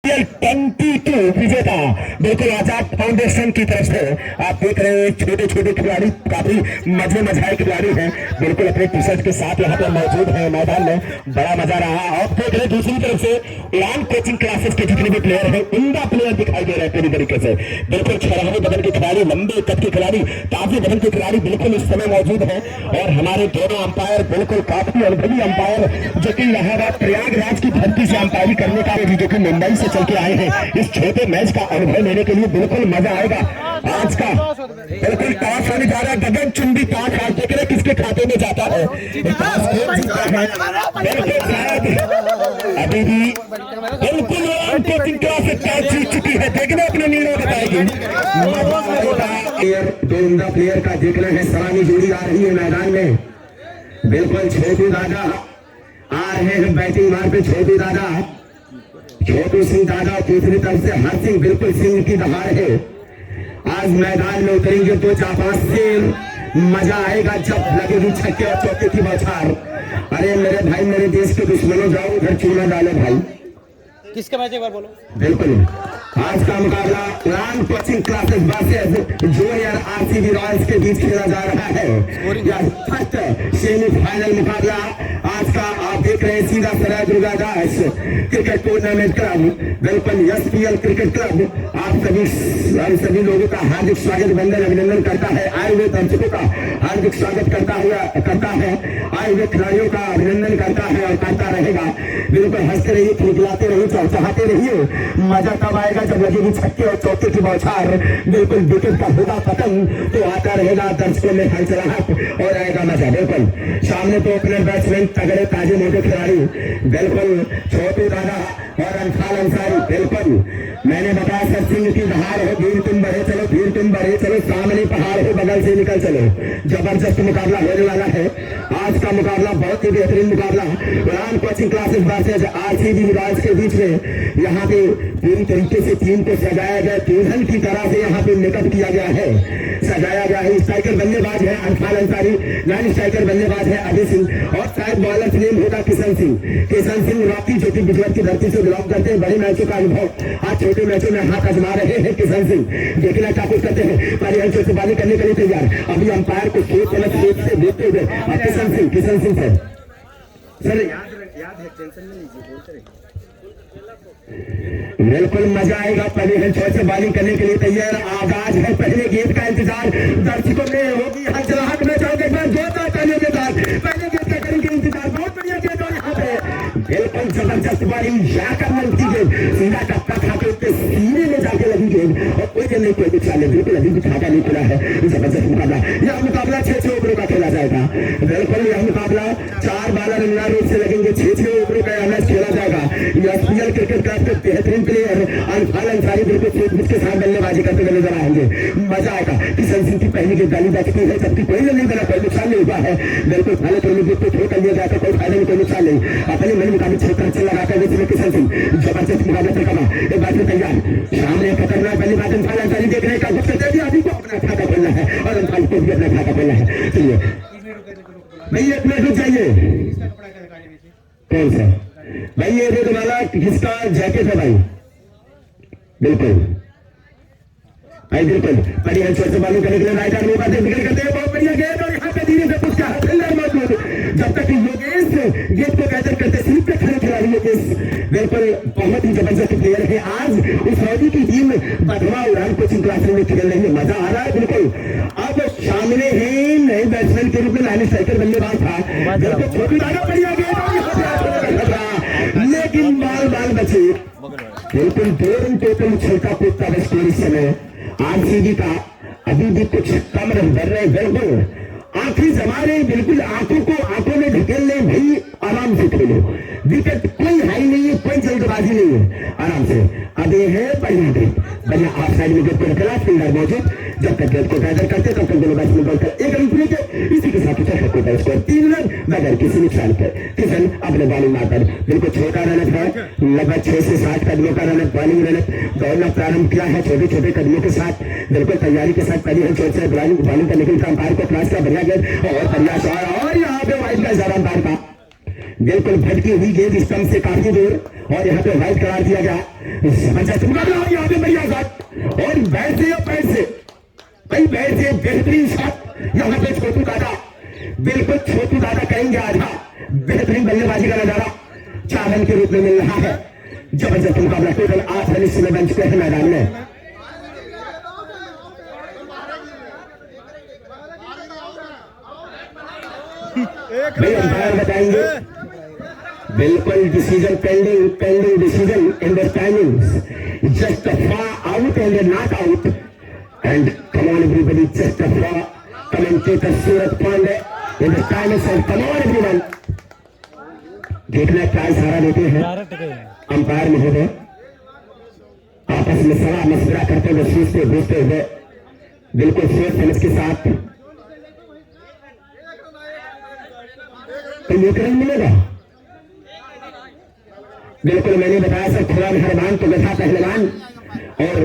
IPL 22 विजेता बिल्कुल आजाद foundation की तरफ से आप देख रहे हैं छोटे छोटे खिलाड़ी काफी मजे मजाए खिलाड़ी हैं बिल्कुल अपने टी शर्ट के साथ यहाँ पे मौजूद है मैदान में बड़ा मजा रहा। आप देख रहे हैं दूसरी तरफ से उड़ान कोचिंग क्लासेस के जितने भी प्लेयर हैं उनका प्लेयर दिखाई दे रहे हैं पूरी तरीके से बिल्कुल छराहे बदन के खिलाड़ी लंबे कद के खिलाड़ी काफी बदन के खिलाड़ी बिल्कुल इस समय मौजूद है और हमारे दोनों अंपायर बिल्कुल काफी अनुभवी अंपायर जो कि यहाँ प्रयागराज की धरती से अंपायरी करने का जो कि मुंबई से चल के आए हैं इस छोटे मैच का अनुभव लेने के लिए बिल्कुल मजा आएगा। आज का बिल्कुल टॉस होने जा रहा है गगन चुंबी टॉस आज देख रहे किसके खाते में जाता है अभी भी बिल्कुल टॉस जीत चुकी है देखने अपने निर्णय बताएगी। दो प्लेयर का जिक्र है सलामी जोड़ी आ रही है मैदान में बिल्कुल छोटू दादा आ रहे हैं बैटिंग मार पे छोटू दादा छोटू सिंह दादा दूसरी तरफ से हर सिंह बिल्कुल सिंह की दहाड़ है। आज मैदान में उतरेंगे तो जापान से मजा आएगा जब लगेगी छक्के और चौके की बौछार। अरे मेरे भाई मेरे देश के दुश्मनों जाओ उधर चूना डालो भाई। किसका मैच एक बार बोलो। बिल्कुल आज का मुकाबला उड़ान coaching classes versus junior RCB Royals के बीच खेला जा रहा है। यह फर्स्ट सेमीफाइनल मुकाबला आज का आप देख रहे हैं सीधा सराय दुर्गादास क्रिकेट टूर्नामेंट क्लब बिल्कुल SPL क्रिकेट क्लब आप सभी लोगों का हार्दिक स्वागत वंदन अभिनंदन करता है। आए हुए दर्शकों का हार्दिक स्वागत करता है आए हुए खिलाड़ियों का अभिनंदन करता है और करता रहेगा। बिल्कुल हंसते रहिए खिलखिलाते रहिए चहचहाते रहिए मजा तब आएगा जब लगेगी छक्के और चौके की बौछार बिल्कुल विकेट का होगा पतन तो आता रहेगा दर्शकों में हलचलाहट और आएगा मजा। बिल्कुल सामने तो ओपनर बैट्समैन तगड़े ताजे मोटे खिलाड़ी बिल्कुल छोटू दादा और अंसाल अंसारी बिल्कुल मैंने बताया सर सिंह की दहाड़ हो भीड़ तुम बढ़े चलो भीड़ तुम बढ़े चलो सामने पहाड़ हो बगल से निकल चलो। जबरदस्त मुकाबला होने वाला है आज का मुकाबला बहुत ही बेहतरीन मुकाबला उड़ान coaching classes versus RCB Royals के बीच में यहाँ पे पूरी तरीके से टीम को सजाया गया दुल्हन की तरह से यहाँ पे मेकअप किया गया है सजाया गया है। स्ट्राइकर बल्लेबाज है अंसाल अंसारी नॉन स्ट्राइकर बल्लेबाज है अभी सिंह और शायद बॉलर नेम होगा किशन सिंह रॉकी जो कि गुजरात की धरती से बिलोंग करते हैं। बड़े मैचों का अनुभव आज छोटे मैचों में हाथ आजमा रहे हैं किशन सिंह देखना क्या कुछ करते हैं परिहर से बाली करने के लिए तैयार अभी अंपायर को सोच से देखते हुए किशन सिंह सर याद है टेंशन नहीं लीजिए बोलते रहिए बिल्कुल मजा आएगा। पहले हेड शॉट से बॉलिंग करने के लिए तैयार आगाज है पहले गेंद का इंतजार दर्शकों में होगी हलचलाहट में जाओगे जोरदार तालियों के साथ पहले गेंद का करेंगे इंतजार बहुत बढ़िया गेंद और यहाँ पे बिल्कुल जबरदस्त बॉलिंग जाकर मिलती गेंद सीधा टप्पा खाते उसके सीने में जाके लगी गेंद और कोई गेंद नहीं कोई नुकसान नहीं बिल्कुल अभी भी खाता नहीं खुला है। जबरदस्त मुकाबला यह मुकाबला 6 ओवरों का खेला जाएगा बिल्कुल यह मुकाबला 4 बॉलर अनिवार्य रूप से लगेंगे 6 ओवरों का मैच खेला जाएगा। SPL क्रिकेट क्लब के बेहतरीन प्लेयर अंसाल अंसारी बिल्कुल के साथ बल्लेबाजी करते हुए नजर आएंगे मजा आएगा। किशन सिंह की पहली गेंद डाली जा चुकी है जबकि कोई नहीं बना कोई नुकसान नहीं हुआ है बिल्कुल पहले तो विकेट को थ्रो कर लिया जाता कोई फायदा नहीं कोई नुकसान नहीं अपने मन मुताबिक क्षेत्र से लगाकर जिसमें किशन सिंह जबरदस्त मुकाबला चलता एक बार तैयार सामने खतरनाक बल्लेबाज अंसाल अंसारी देख रहे हैं कुछ करते अभी को अपना खाता खोलना है और अंसाल को भी अपना खाता खोलना है। चलिए भैया एक मिनट रुक जाइए कौन सा भाई ये रेड वाला किसका जैकेट है भाई बिल्कुल भाई बिल्कुल बढ़िया छोटे से बालू करने के लिए राइट आर्म ऊपर से निकल करते हैं बहुत बढ़िया गेंद और यहाँ पे धीरे से कुछ फील्डर मौजूद जब तक योगेश गेंद को कैचर करते स्लिप पे खड़े खिलाड़ी योगेश बिल्कुल बहुत ही जबरदस्त प्लेयर है। आज इस फौजी की टीम बधवा उड़ान कोचिंग क्लासेस में खेल रही है मजा आ रहा है बिल्कुल। अब सामने ही नए बैट्समैन के रूप में लाइन स्ट्राइकर बल्लेबाज था बिल्कुल छोटी दादा बढ़िया गेंद लेकिन बाल बचे बिल्कुल 2 रन टोटल छलका कूदता है स्कोर इस समय RCB का अभी भी कुछ कम रन बढ़ रहे बिल्कुल आंखें जमा रहे बिल्कुल आंखों में ढकेल ले भाई आराम से खेलो विकेट कोई हाई नहीं है कोई जल्दबाजी नहीं है आराम से। अब ये है बढ़िया ऑफ साइड में गेंद को रखा फील्डर मौजूद जब तक गेंद को गैदर करते तब तक दोनों बैट्समैन बॉलकर 1 रन पूरे के इसी के साथ होता है स्कोर 3 रन बगैर किसी नुकसान के। किशन अपने बॉलिंग मारकर बिल्कुल छोटा रनअप है लगभग 6 से 7 कदमों का रनअप बॉलिंग रनअप दौड़ना प्रारंभ किया है छोटे छोटे कदमों के साथ बिल्कुल तैयारी के साथ पहली रन छोड़ से बॉलिंग करने के लिए अंपायर को क्रॉस का बढ़िया गेंद और बढ़िया शॉट और यहाँ पे वाइड का इशारा अंपायर का बिल्कुल भटकी हुई गेंद स्टंप से काफी दूर और यहाँ पे वाइड करार दिया गया। जबरदस्त मुकाबला और यहाँ पे बढ़िया शॉट और बैट से या पैर से भाई बैट से बेहतरीन शॉट यहाँ पे छोटू दादा, बिल्कुल छोटू दादा करेंगे आधा बेहतरीन बल्लेबाजी का नजारा 4 रन के रूप में मिल रहा है। जबरदस्त मुकाबला, टोटल 8 रन इस समय बन चुके हैं मैदान में। अंपायर बताएंगे बिल्कुल decision pending decision in the timings just out and not out and come on everybody just commentator Suraj Pandey in the timings and come on everyone देखना क्या इशारा देते हैं अंपायर महोदय। आपस में सलाह मशवरा करते हुए सोचते बूझते हुए बिल्कुल सोच समझ के साथ तो ये रन मिलेगा। बिल्कुल मैंने बताया सर थोड़ा मेहरबान तो गधा पहलवान और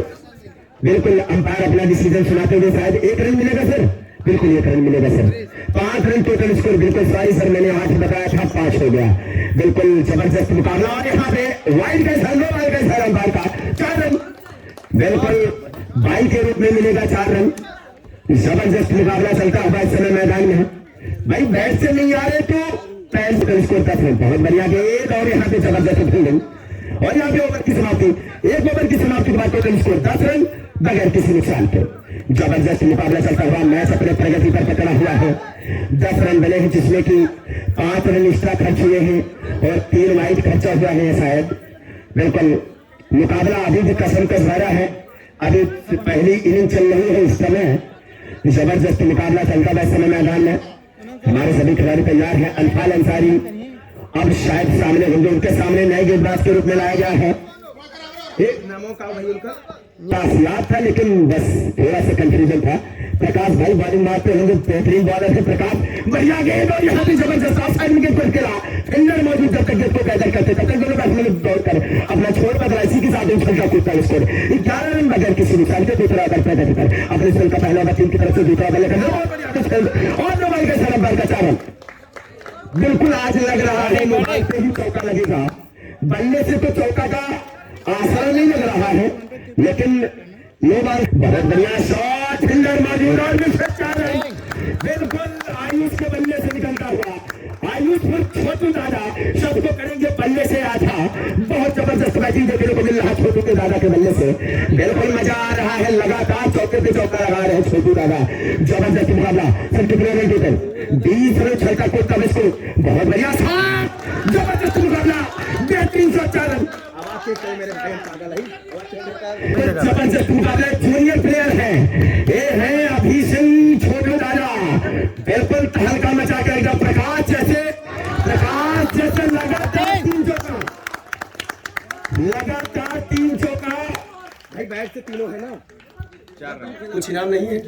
बिल्कुल अंपायर अपना डिसीजन सुनाते हुए शायद 1 रन मिलेगा सर। बिल्कुल 1 रन मिलेगा सर। 5 run total score. बिल्कुल सॉरी सर मैंने 8 बताया था 5 हो गया। बिल्कुल जबरदस्त मुकाबला और यहाँ पे वाइड का सर अंपायर का 4 रन बिल्कुल बाई के रूप में मिलेगा 4 रन। जबरदस्त मुकाबला चलता हुआ इस समय मैदान में। भाई बैट से नहीं आ रहे तो पैर से स्कोर 10 रन। बहुत बढ़िया गेंद और यहाँ पे जबरदस्त फील्डिंग और यहाँ पे ओवर की समाप्ति। 1 ओवर की समाप्ति के बाद टोटल स्कोर 10 रन बगैर किसी नुकसान के। जबरदस्त मुकाबला चलता हुआ मैच अपने प्रगति पर पकड़ा हुआ है। 10 रन बने हैं जिसमें कि 5 रन एक्स्ट्रा खर्च हुए हैं और 3 वाइड खर्चा हुआ है शायद। बिल्कुल मुकाबला अभी भी कसम भरा है। अभी पहली इनिंग चल रही है इस समय। जबरदस्त मुकाबला चलता हुआ इस समय मैदान में। हमारे सभी खिलाड़ी तैयार हैं। अनफाल अंसारी अब शायद सामने होंगे। उनके सामने नए गेंदबाज के रूप में लाया गया है। एक नामों का भाई उनका याद था लेकिन बस थोड़ा सा कंफ्यूजन था। प्रकाश भाई बॉलिंग मारते होंगे। बेहतरीन बॉलर है प्रकाश। बढ़िया गेंद और यहाँ पे जबरदस्त ऑफ साइड विकेट पर खेला। फील्डर मौजूद जब तक गेंद को कैदर करते तब तक दोनों बैट्समैन दौड़कर अपना छोड़ बदला। इसी के साथ उछलता कूदता स्कोर 11 रन बगैर किसी नुकसान के। दूसरा ओवर प्रगति पर अपने स्पेल का पहला ओवर टीम की तरफ से दूसरा बल्ले का और 2 बॉल के साथ अंपायर का 4 रन। बिल्कुल आज लग रहा है मोबाइल से ही चौका लगेगा। बल्ले से तो चौका का आसार नहीं लग रहा है लेकिन नो बॉल। बहुत बढ़िया शॉट फील्डर मौजूद और बिल्कुल आयुष के बल्ले से निकलता हुआ। आयुष पर छोटू दादा सबको करेंगे बल्ले से आधा। बहुत जबरदस्त बैटिंग देखने को मिल रहा है छोटू के दादा के बल्ले से। बिल्कुल मजा आ रहा है। लगातार चौके पे चौका लगा रहे हैं छोटू दादा। जबरदस्त मुकाबला सर कितने रन टोटल 20 रन छलता कूदता इसको। बहुत बढ़िया शॉट जबरदस्त मुकाबला बेहतरीन शॉट 4 रन। जबरदस्त मुकाबला जूनियर प्लेयर है ये है अभी सिंह छोटू दादा। बिल्कुल तहलका मचा कर एकदम प्रकाश जैसे लगातार 3 चौका भाई बैट से तीनों है ना। कुछ इनाम नहीं है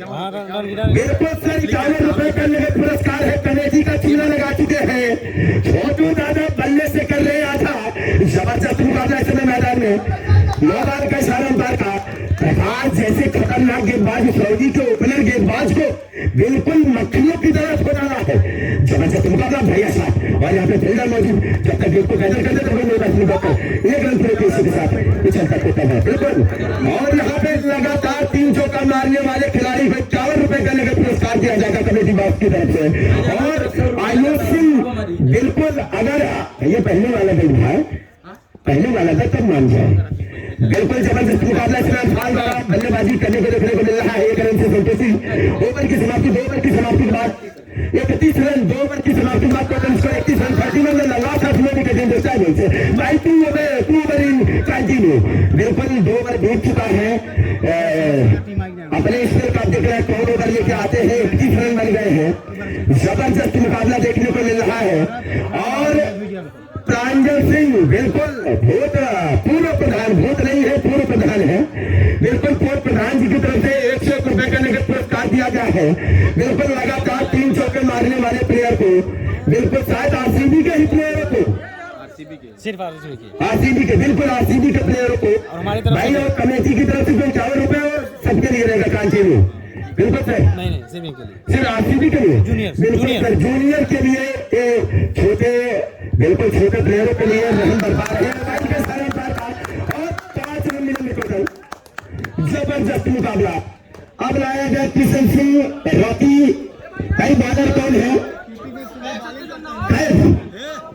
बिल्कुल सर। 51 रुपए का नगद पुरस्कार है। कमेटी का चूना लगा चुके हैं। छोटू दादा बल्ले से कर रहे आधा। जबरदस्त मुकाबला इस समय मैदान में। 9 बॉल का इशारा अंपायर का। प्रकाश जैसे खतरनाक गेंदबाज सऊदी के ओपनर गेंदबाज को बिल्कुल मक्खियों की तरह हो डाला है। जबरदस्त मुकाबला भैया साथ और यहाँ पे फील्डर मौजूद जब तक गेंद को कैदर करते तब तक 1 रन पूरे के साथ चलता होता है। बिल्कुल और यहाँ पे लगातार 3 चौका मारने वाले खिलाड़ी को 51 रुपए का नगद पुरस्कार दिया जाएगा कमेटी बॉक्स की तरफ से। और आयुष सिंह बिल्कुल अगर ये पहले वाला गेंद है पहले वाला था तब मान जाए। बिल्कुल जबरदस्त मुकाबला बल्लेबाजी करने को देखने को मिल रहा है। 1 रन से संतोषी। ओवर की समाप्ति 2 ओवर की समाप्ति के बाद 31 रन 2 ओवर की समाप्ति के बाद total score 31 run 31 run last half में विकेट इन से बाई 2 ओवर इन कंटिन्यू। बिल्कुल 2 ओवर बीत चुका है। अपने स्कोर का देख रहे हैं कौन ओवर लेके आते हैं। 31 रन बन गए हैं। जबरदस्त मुकाबला देखने को मिल रहा है। और प्रांजल सिंह बिल्कुल पूर्व प्रधान भूत नहीं है पूर्व प्रधान है। बिल्कुल पूर्व प्रधान जी की तरफ से 101 रुपए का नगद पुरस्कार दिया गया है। बिल्कुल लगातार 3 चौके मारने वाले प्लेयर को बिल्कुल शायद आरसीबी के ही प्लेयरों को सिर्फ आरसीबी के बिल्कुल आरसीबी के प्लेयरों को भाई और कमेटी की तरफ से 51 रुपए और सबके लिए रहेगा कांची में। बिल्कुल सर नहीं सिर्फ आरसीबी के लिए बिल्कुल सर जूनियर के लिए छोटे बिल्कुल छोटे प्लेयरों के लिए रहम बरपा रहे हैं और 5 रन मिलेंगे टोटल। जबरदस्त मुकाबला। अब लाया गया किशन सिंह रॉकी। कई बॉलर कौन है? कैफ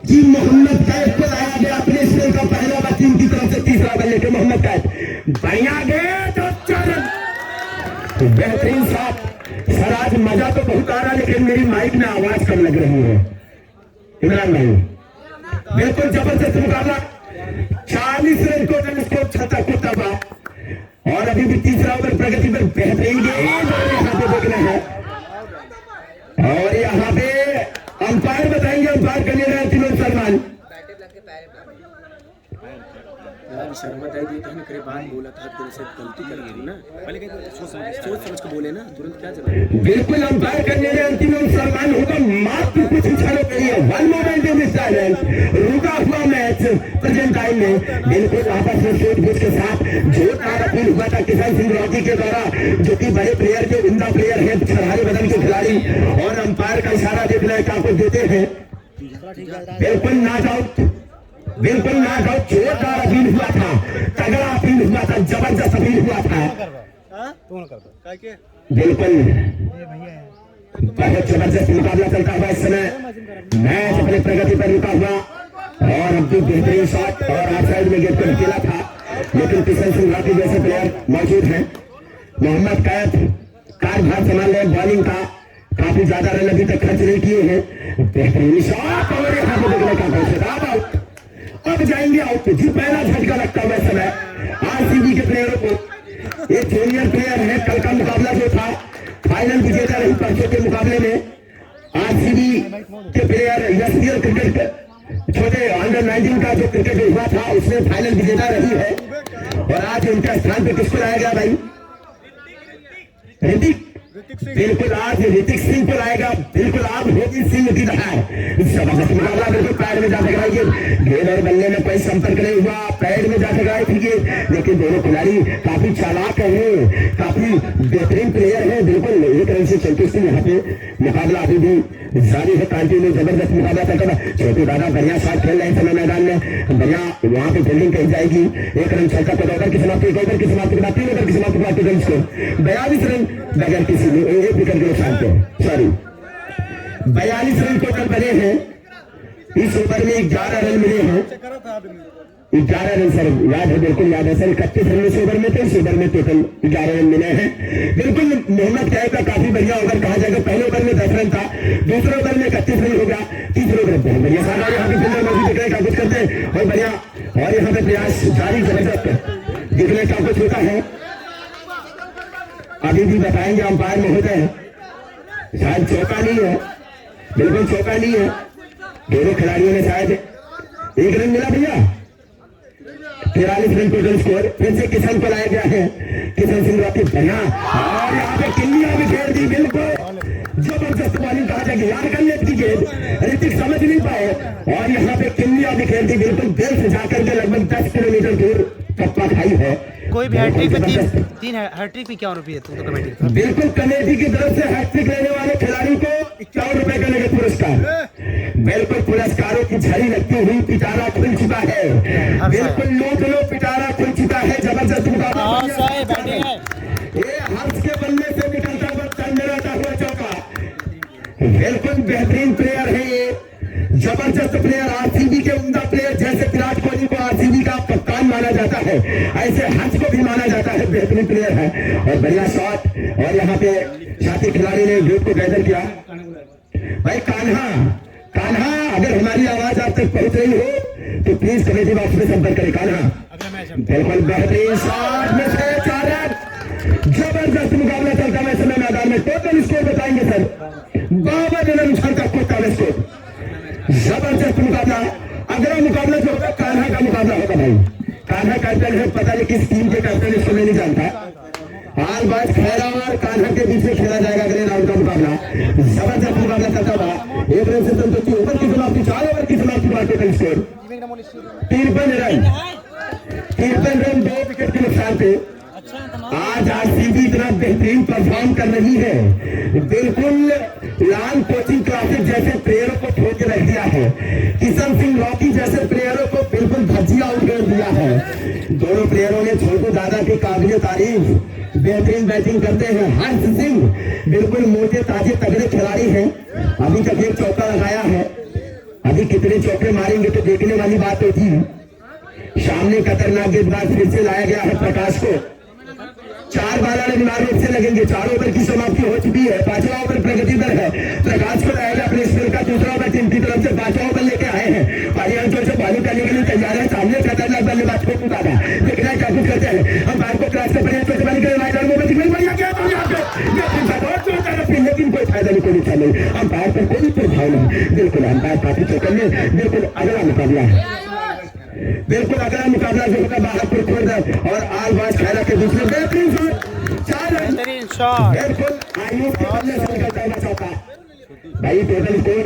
जी, मोहम्मद कैफ को लाया गया अपने स्कूल का पहला ओवर टीम की तरफ से तीसरा ओवर लेकर मोहम्मद कैफ बढ़िया गए तो 4 रन। बेहतरीन शॉट। सर आज मजा तो बहुत आ रहा लेकिन मेरी माइक में आवाज कम लग रही है इमरान भाई। बिल्कुल जबरदस्त मुकाबला। 40 रन टोटल स्कोर छक्का को तबा। और अभी भी तीसरा ओवर प्रगति पर बेहतरीन गेंद यहाँ पे देख रहे हैं। और यहाँ पे अंपायर बताएंगे अंपायर करने रहे तिलोक सलमान। शर्मा दाई दी तो करे बात बोला था तेरे से गलती कर दी ना, पहले सोच समझ के बोले ना, तुरंत क्या जरूरत। बिल्कुल अंपायर करने रहे अंतिम सलमान होगा मात्र कुछ क्षणों के लिए। 1 मोमेंट इन साइलेंस। रुका हुआ मैच प्रेजेंट टाइम में बिल्कुल आपस में सूझबूझ के साथ जोरदार अपील हुआ था किशन सिंह रॉकी के द्वारा, जो कि बड़े प्लेयर के उम्दा प्लेयर है, छरहारी बदन के खिलाड़ी। और अंपायर का इशारा देख रहे क्या कुछ देते हैं। बिल्कुल नॉट आउट। बिल्कुल नॉट आउट। जोरदार अपील हुआ था, तगड़ा अपील हुआ था, जबरदस्त अपील हुआ था। बिल्कुल बहुत जबरदस्त मुकाबला चलता हुआ इस समय। मैच अपने प्रगति पर रुका हुआ और अब भी बेहतरीन शॉट और आउट साइड में गेंद को अकेला था, लेकिन किशन सिंह राठी जैसे प्लेयर मौजूद हैं। मोहम्मद कैफ कार्यभार संभाल रहे बॉलिंग का, काफी ज्यादा रन अभी तक खर्च नहीं किए हैं। बेहतरीन शॉट और यहाँ पे देखने का आउट। अब जाएंगे आउट। जी पहला झटका लगता हुआ समय आरसीबी के प्लेयरों को। ये जूनियर प्लेयर है। कल का मुकाबला जो था फाइनल विजेता रही परसों के मुकाबले में आरसीबी के प्लेयर एसपीएल क्रिकेट छोटे अंडर 19 का जो क्रिकेट हुआ था उसमें फाइनल विजेता रही है। और आज उनके स्थान पे किसको लाया गया भाई? ऋतिक। बिल्कुल आज ऋतिक सिंह को लाएगा। बिल्कुल आप ऋतिक सिंह की धार। जबरदस्त मुकाबला। बिल्कुल पैर में जा टकराई गेंद और बल्ले में कोई संपर्क नहीं हुआ, पैर में जा टकराई थी गेंद, लेकिन दोनों खिलाड़ी काफी चालाक है, काफी बेहतरीन प्लेयर है। बिल्कुल 1 रन से संतुष्ट। यहाँ पे मुकाबला अभी भी जारी है, कंटिन्यू जबरदस्त मुकाबला चलता है। छोटे दादा बढ़िया शॉट खेल रहे हैं समय मैदान में, बढ़िया वहाँ पे फील्डिंग कही जाएगी। 1 रन छक्का तो ओवर की समाप्ति, 2 ओवर की समाप्ति के बाद 3 ओवर की समाप्ति के बाद टोटल स्कोर 42 रन बगैर किसी एक विकेट के नुकसान पे। सॉरी 42 रन टोटल बने हैं। इस ओवर में 11 रन मिले हैं। 11 रन सर याद है, बिल्कुल याद है सर। 31 रन इस ओवर में थे, इस ओवर में टोटल 11 रन मिले हैं। बिल्कुल मोहम्मद कैफ का काफी बढ़िया ओवर कहा जाएगा। पहले ओवर में 10 रन था, दूसरे ओवर में 31 रन हो गया, तीसरे ओवर में बढ़िया सारा यहाँ पे फील्डर मौजूद दिखने का कुछ करते हैं और बढ़िया। और यहाँ पे प्रयास जारी जबरदस्त दिखने का कुछ होता है। अभी भी बताएंगे अंपायर महोदय, शायद चौका नहीं है, बिल्कुल चौका नहीं है। दोनों खिलाड़ियों ने शायद 1 रन मिला भैया। 43 रन टोटल स्कोर। फिर से किशन को लाया गया है, किशन सिंह रॉकी बढ़िया। और यहाँ पे किल्लियां भी खेल दी। बिल्कुल जबरदस्त बॉलिंग कहा जाएगी। यार कर लेती गेंद ऋतिक समझ नहीं पाए और यहाँ पे किल्लियां भी खेल दी। बिल्कुल दिल से जाकर के लगभग 10 किलोमीटर दूर टप्पा खाई है। कोई भी हैट्रिक में तीन हैट्रिक में 51 रुपये तो कमेटी। बिल्कुल कमेटी की तरफ से हैट्रिक लेने वाले खिलाड़ी को 51 रुपए का नगद पुरस्कार। बिल्कुल पुरस्कारों की झड़ी लगती हुई पिटारा खुल चुका है। बिल्कुल लूट लो, पिटारा खुल चुका है। जबरदस्त मुकाबला। ये हर्ष के बल्ले से निकलता हुआ तंडराता हुआ चौका। बिल्कुल बेहतरीन प्लेयर है ये, जबरदस्त प्लेयर। आरसीबी के उम्दा प्लेयर जैसे विराट कोहली को आरसीबी का कप्तान माना जाता है, ऐसे हर्ष को भी माना जाता है। बेहतरीन प्लेयर है और बढ़िया शॉट। और यहाँ पे साथी खिलाड़ी ने गेंद को गैदर किया। भाई कान्हा, कान्हा अगर हमारी आवाज आप तक पहुंच रही हो तो प्लीज कमेटी बॉक्स में संपर्क करें। कान्हा बिल्कुल बेहतरीन शॉट में से 4 रन। जबरदस्त मुकाबला चलता है समय मैदान में। टोटल स्कोर बताएंगे सर 52 रन छक्का को स्कोर। जबरदस्त मुकाबला। अगला मुकाबला जो होगा कान्हा का मुकाबला होगा भाई। कान्हा कैप्टन है, पता नहीं किस टीम के कैप्टन, इसको मैं नहीं जानता। आज बात खैरा और कान्हा के बीच में खेला जाएगा अगले राउंड का मुकाबला। जबरदस्त मुकाबला चलता हुआ 1 रन से संतुष्टि। ओवर की समाप्ति 4 ओवर की समाप्ति के बाद total score 53 run. 53 run 2 wicket के नुकसान पे। आज आज आरसीबी इतना बेहतरीन परफॉर्म कर रही है, बिल्कुल लाल कोचिंग क्लासेस जैसे प्लेयरों को ठोक के रख दिया है, किशन सिंह रॉकी जैसे प्लेयरों को बिल्कुल धज्जियां आउट कर दिया है। दोनों प्लेयरों ने छोटू दादा की काबिल तारीफ बेहतरीन बैटिंग करते हैं। हर्ष सिंह बिल्कुल मोटे ताजे तगड़े खिलाड़ी हैं, अभी तक एक चौका लगाया है, अभी कितने चौके मारेंगे तो देखने वाली बात होती है। सामने खतरनाक गेंदबाज फिर से लाया गया है प्रकाश को, 4 बाल अनिवार्य रूप से लगेंगे। 4 ओवर की समाप्ति हो चुकी है, 5वां ओवर प्रगति पर है। प्रकाश को लाएगा अपने स्पिन का दूसरा ओवर, टीम की तरफ से 5वां ओवर लेके आए हैं। पारी अंचल से बॉलिंग करने के लिए तैयार है। सामने खतरनाक बल्लेबाज को दादा देखना है क्या कुछ करते हैं। हम बाहर को क्रॉस कर बढ़िया चोट बॉलिंग लेकिन कोई फायदा नहीं, कोई नुकसान नहीं। अंपायर पर कोई प्रभाव नहीं, बिल्कुल अंपायर पार्टी चौकन में बिल्कुल अगला मुकाबला है, बिल्कुल अगला मुकाबला जो होगा बहादुर खुर्द और आलबाज खैरा के दूसरे बेहतरीन शॉट, 4 रन बिल्कुल आयुष के बल्ले से निकलता हुआ चौका। भाई total score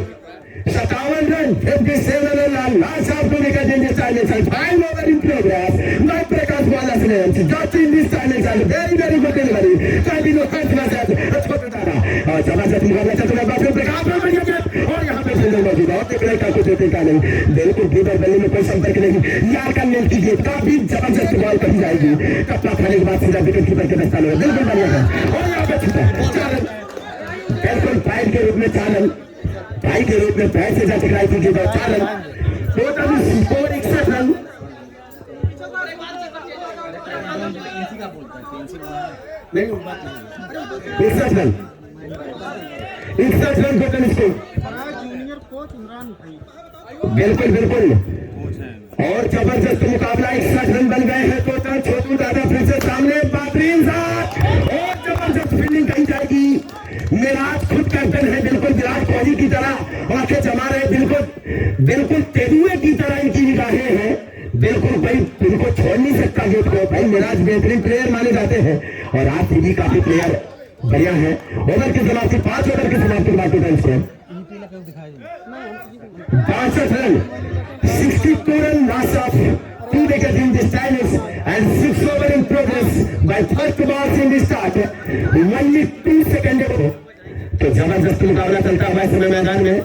57 run 57 run. Last out two wicket in this final, 5 over in progress by Prakash वाला slams just in this final. Very very good delivery, continue first match छोटे दादा और जबरदस्त मुकाबला चल रहा है। बात प्रकाश में बढ़िया गेंद और यहां पे सिंगल मौजूद है और देखने का कुछ होते का नहीं, बिल्कुल गिवर बल्ले में कोई संपर्क नहीं। यार का नेल की गेंद काफी जबरदस्त बॉल कही जाएगी, कप्तान खाने के बाद सीधा विकेट कीपर के दस्ताने में बिल्कुल बढ़िया है और यहां पे छूटा 4 रन बिल्कुल फाइट के रूप में 4 रन भाई के रूप में पैर से जा टकराई थी गेंद और 4 रन टोटल स्कोर 61 रन। नहीं 61 रन 61 रन टोटल स्कोर, बिल्कुल बिल्कुल और जबरदस्त मुकाबला 61 रन बन गए हैं टोटल। छोटू दादा फिर से सामने बेहतरीन साथ और जबरदस्त फील्डिंग कही जाएगी। मिराज खुद कैप्टन है, बिल्कुल विराट कोहली की तरह आंखें जमा रहे, बिल्कुल तेंदुए की तरह इनकी निगाहें हैं, बिल्कुल भाई इनको छोड़ नहीं सकता गेट को। भाई मिराज बेहतरीन प्लेयर माने जाते हैं और आज भी काफी प्लेयर बढ़िया है। ओवर की समाप्ति 5 ओवर की समाप्ति के बाद total score 62 run 62 run loss of 2 wickets in this tennis and 6 over in progress by first balls in the start, only 2 seconds ago। तो जबरदस्त मुकाबला चलता हुआ समय मैदान में,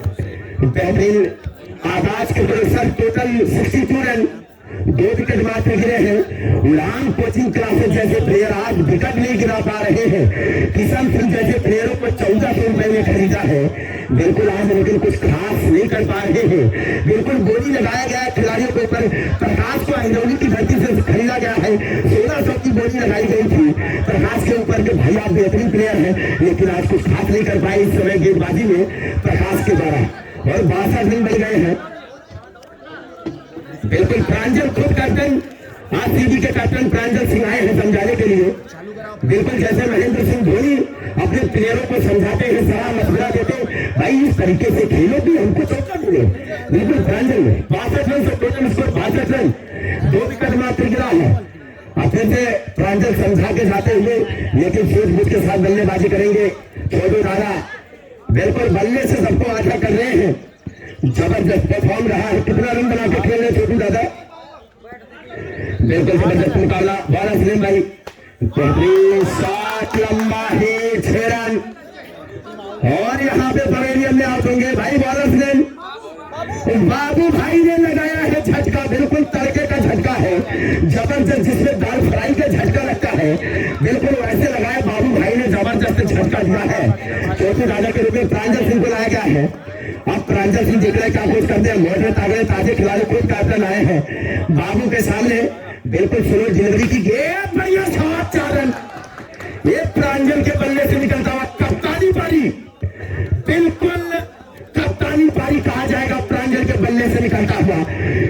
बेहतरीन आगाज के सर टोटल 62 रन 2 विकेट मात्र गिरे हैं। उड़ान कोचिंग क्लासेस जैसे प्लेयर आज विकेट नहीं गिरा पा रहे हैं। किशन सिंह जैसे प्लेयरों को 1400 रुपए में खरीदा है, बिल्कुल आज लेकिन कुछ खास नहीं कर पा रहे हैं। बिल्कुल बोली लगाया गया है खिलाड़ियों के ऊपर। प्रकाश को हिंदौली की धरती से खरीदा गया है, 1600 की बोली लगाई गई थी प्रकाश के ऊपर के भाई आप बेहतरीन प्लेयर हैं, लेकिन आज कुछ खास नहीं कर पाए इस समय गेंदबाजी में प्रकाश के द्वारा और 62 रन बन गए हैं। बिल्कुल प्रांजल खुद कैप्टन, आरसीबी के कैप्टन प्रांजल सिंह आए हैं समझाने के लिए। बिल्कुल जैसे महेंद्र सिंह धोनी अपने प्लेयरों को समझाते हैं, सलाह मशवरा देते हैं, भाई इस तरीके से खेलो कि हमको चौका मिले। बिल्कुल प्रांजल ने 62 रन से टोटल स्कोर 62 रन 2 विकेट मात्र गिरा है। अब फिर से प्रांजल समझा के जाते हुए लेकिन सूझबूझ के साथ बल्लेबाजी करेंगे छोटू दादा, बिल्कुल बल्ले से सबको आशा कर रहे हैं। जबरदस्त परफॉर्म रहा है, कितना रन बना के खेल रहे छोटू दादा, बिल्कुल जबरदस्त मुकाबला। वाला सलीम भाई बेहतरीन शॉट लंबा ही 6 रन और यहाँ पे पवेलियन में आउट होंगे भाई। वाला सलीम बाबू भाई ने लगाया है झटका, बिल्कुल तड़के का झटका है जबरदस्त, जिसमें दाल फ्राई का झटका लगता है, बिल्कुल वैसे लगाया बाबू भाई ने जबरदस्त झटका दिया है। छोटू दादा के रूप में प्रांजल सिंह को लाया गया है। अब प्रांजल सिंह देख रहे क्या कुछ करते हैं, मोटे तागड़े ताजे खिलाड़ी खुद कैप्टन आए हैं बाबू के सामने, बिल्कुल स्लो डिलीवरी की गेंद, बढ़िया शॉट 4 रन। ये प्रांजल के बल्ले से निकलता हुआ कप्तानी पारी, बिल्कुल कप्तानी पारी कहा जाएगा प्रांजल के बल्ले से निकलता हुआ।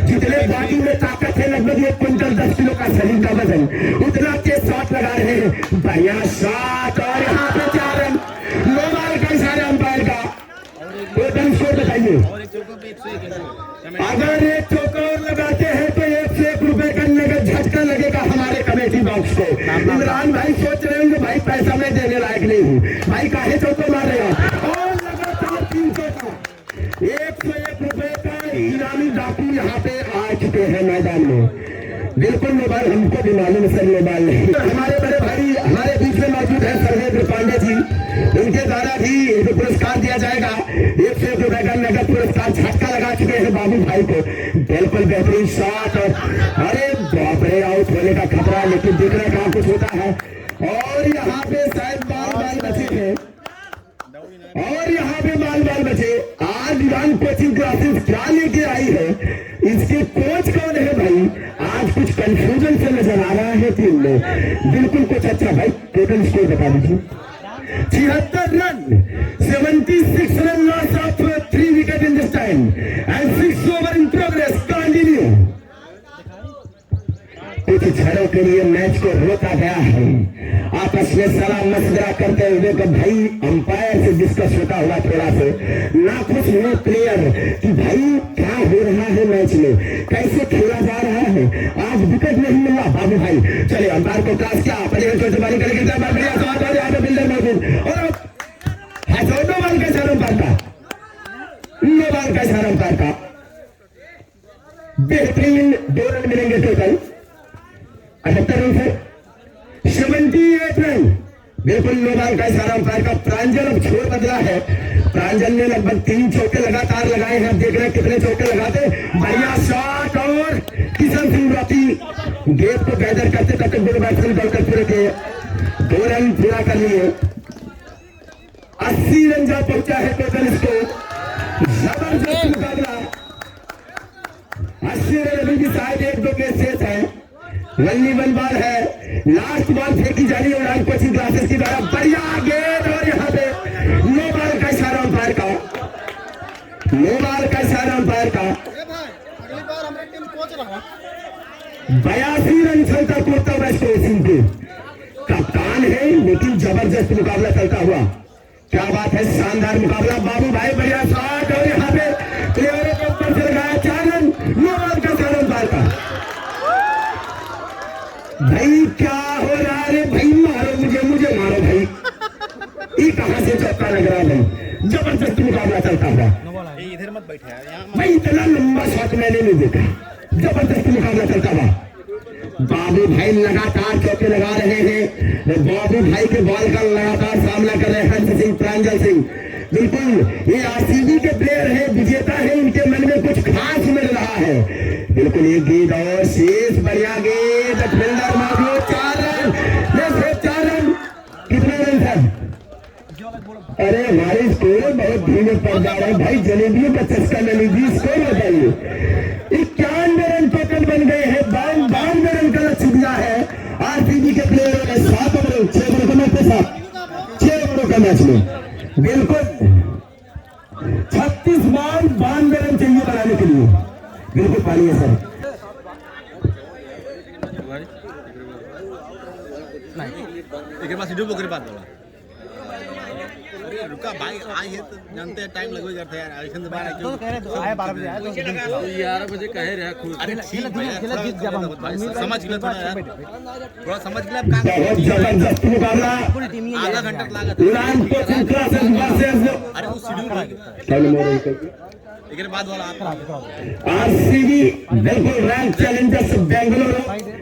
जितने बॉडी में ताकत है, लगभग 1 क्विंटल 10 किलो का शरीर का वजन, उतना तेज शॉट लगा रहे हैं, बढ़िया शॉट और यहाँ पे 4 रन। नो बॉल का इशारा अंपायर का, टोटल स्कोर बताइए। अगर एक चौका और लगाते हैं तो 1 से 1 रुपए का नगद झटका लगेगा हमारे कमेटी बॉक्स को। इमरान भाई सोच रहे होंगे भाई पैसा मैं देने लायक नहीं हूँ, भाई काहे चौको मार रहे हो। और लगातार 3 चौका, 101 रुपए का इनामी डाकू यहाँ पे आ चुके हैं मैदान में। बिल्कुल मोबाइल हमको भी मालूम सर मोबाइल नहीं, हमारे बड़े भाई हमारे उनके द्वारा भी इनको पुरस्कार दिया जाएगा। 100 रुपए का नगद पुरस्कार झटका लगा चुके हैं बाबू भाई को। बिल्कुल बेहतरीन शॉट और अरे बाप रे, आउट होने का खतरा, लेकिन देखने का कुछ होता है। और यहाँ पे शायद बाल बचे हैं, और यहाँ पे बाल बचे। आज ईरान कोचिंग क्लासेस क्या लेके आई है, इसके कोच कौन है भाई? आज कुछ कंफ्यूजन से नजर आ रहा है टीम में, बिल्कुल कुछ अच्छा। भाई टोटल स्कोर बता दीजिए। 76 run, 76 run loss of 3 wicket in this time and 6 over in progress. Continue. कुछ क्षणों के लिए मैच को रोका गया है। आपस में सलाम मशवरा करते हुए कि भाई अंपायर से डिस्कस होता हुआ थोड़ा से नाखुश हुए प्लेयर कि भाई क्या हो रहा है मैच में, कैसे खेला जा रहा है, आज विकेट नहीं मिला। बाबू भाई चले अंपायर को क्लास किया, बढ़िया बिल्डर मौजूद और नो बॉल का इशारा अंपायर का, नो बॉल का इशारा अंपायर का। बेहतरीन 2 रन मिलेंगे टोटल, 78 रन से 78 रन। बिल्कुल नो बॉल का इशारा अंपायर का। प्रांजल अब छोड़ बदला है, प्रांजल ने लगभग 3 चौके लगातार लगाए हैं। देख रहे हैं कितने चौके लगाते। बढ़िया शॉट और किशन सिंह रॉकी गेट को गैदर करते तक दोनों बैट्समैन बॉलकर पूरे किए, 2 रन पूरा कर लिए। 80 रन जा पहुंचा है टोटल स्कोर। जबरदस्त मुकाबला। 80 रन अभी भी शायद 1-2 के शेष है। वनली वन बॉल है, लास्ट बॉल फेंकी जा रही है उड़ान कोचिंग क्लासेस की द्वारा। बढ़िया गेंद और यहाँ पे नो बॉल का इशारा अंपायर का, नो बॉल का इशारा अंपायर का। 82 रन क्षमता कोरता हुआ स्कोर सिंह के कप्तान है, लेकिन जबरदस्त मुकाबला चलता हुआ। क्या बात है, शानदार मुकाबला। बाबू भाई बढ़िया शॉट और यहाँ पे प्लेयरों के ऊपर से लगाया 4 रन, नो बॉल का इशारा अंपायर का। भाई क्या हो रहा है भाई, मारो मुझे मारो भाई। ये कहां से चौका लग रहा है भाई, जबरदस्त मुकाबला चलता हुआ। इधर मत बैठे भाई इतना लंबा शॉट मैंने नहीं देखा, जबरदस्त मुकाबला चलता हुआ। बाबू भाई लगातार चौके लगा रहे हैं। बाबू भाई के बॉल का लगातार सामना कर रहे हैं हंस सिंह, प्रांजल सिंह। बिल्कुल ये आरसीबी के प्लेयर है, विजेता है, उनके मन में कुछ खास मिल रहा है। बिल्कुल एक गेंद और शेष, बढ़िया गेंद, फील्डर मौजूद। 4 रन, 4 रन। कितने रन सर? अरे हमारे स्कोर बहुत धीमे पड़ जा रहे हैं भाई, जलेबियों का चस्का ले लीजिए। स्कोर बताइए। 91 रन टोटल बन गए हैं। 92 रन का लक्ष्य दिया है आरसीबी के प्लेयरों ने। 7 ओवर 6 ओवर का मैच के साथ 6 ओवरों का मैच में बिल्कुल 36 बॉल 92 रन चाहिए बनाने के लिए। बिल्कुल पानी है सर। एक बार वीडियो करे बात बोला। अरे रुका भाई, आए हैं तो जानते हैं टाइम लगेगा करते हैं यार। ऐसे बाहर क्यों कह रहे हो? आए 12 बजे आए तो 11 बजे कहे रहे खुद। अरे ठीक है, जीत जब हम समझ गए थोड़ा यार, थोड़ा समझ गए। आप काम जबरदस्त मुकाबला, आधा घंटा लगा। ईरान कोचिंग क्लासेस वर्सेस अरे वो शेड्यूल एक बाद वाला आरसीबी। बिल्कुल rank Challengers Bengaluru,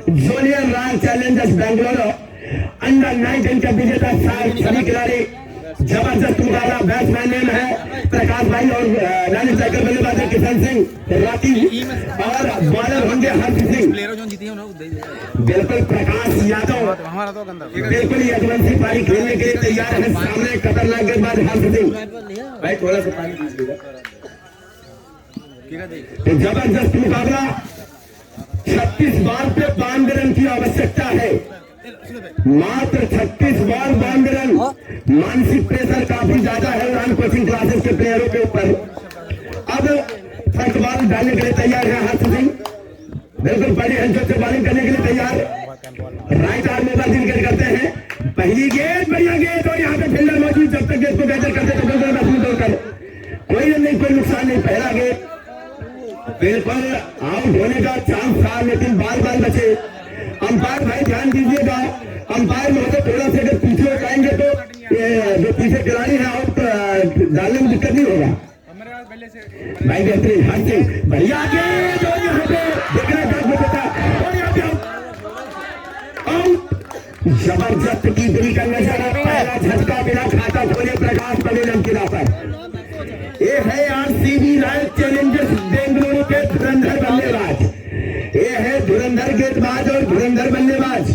junior rank Challengers Bengaluru under 19 का विजेता सभी खिलाड़ी। जबरदस्त मुकाबला। बैट्समैन नेम है प्रकाश भाई और नानी साइकिल बल्लेबाज है किशन सिंह राठी और बॉलर होंगे हर्ष सिंह। बिल्कुल प्रकाश यादव बिल्कुल यशवंत सिंह पारी खेलने के लिए तैयार है। सामने खतरनाक गेंदबाज हर्ष सिंह। भाई थोड़ा सा पानी दीजिएगा। तो जबरदस्त मुकाबला। 36 बॉल पे 92 रन की आवश्यकता है, मात्र 36 बॉल 92 रन। मानसिक प्रेशर काफी ज्यादा है उड़ान कोचिंग क्लासेस के प्लेयरों के ऊपर। अब फर्स्ट बॉल डालने के लिए तैयार है हर्ष सिंह। बिल्कुल पहले हंसों से बॉलिंग करने के लिए तैयार। राइट आर्म ओवर विकेट करते हैं। पहली गेंद, बढ़िया गेंद और यहाँ पे फील्डर मौजूद। जब तक गेंद को बेहतर करते तो कोई रन नहीं, कोई नुकसान नहीं। पहला गेंद बिल्कुल आउट होने का चांस था, लेकिन बाल बचे। अंपायर भाई ध्यान दीजिएगा, अंपायर महोदय थोड़ा सा अगर पीछे उठाएंगे तो जो पीछे खिलाड़ी है आउट डालने में दिक्कत नहीं होगा। भाई बेहतरीन हर सिंह, बढ़िया गेंद और यहाँ पे देखना और यहाँ पे आउट। जबरदस्त कीपरी का नजारा। पहला झटका बिना खाता खोले प्रकाश पवेलियन की पर। ये है आरसीबी रॉयल चैलेंजर्स बेंगलुरु के धुरंधर बल्लेबाज, ये है धुरंधर गेंदबाज और धुरंधर बल्लेबाज।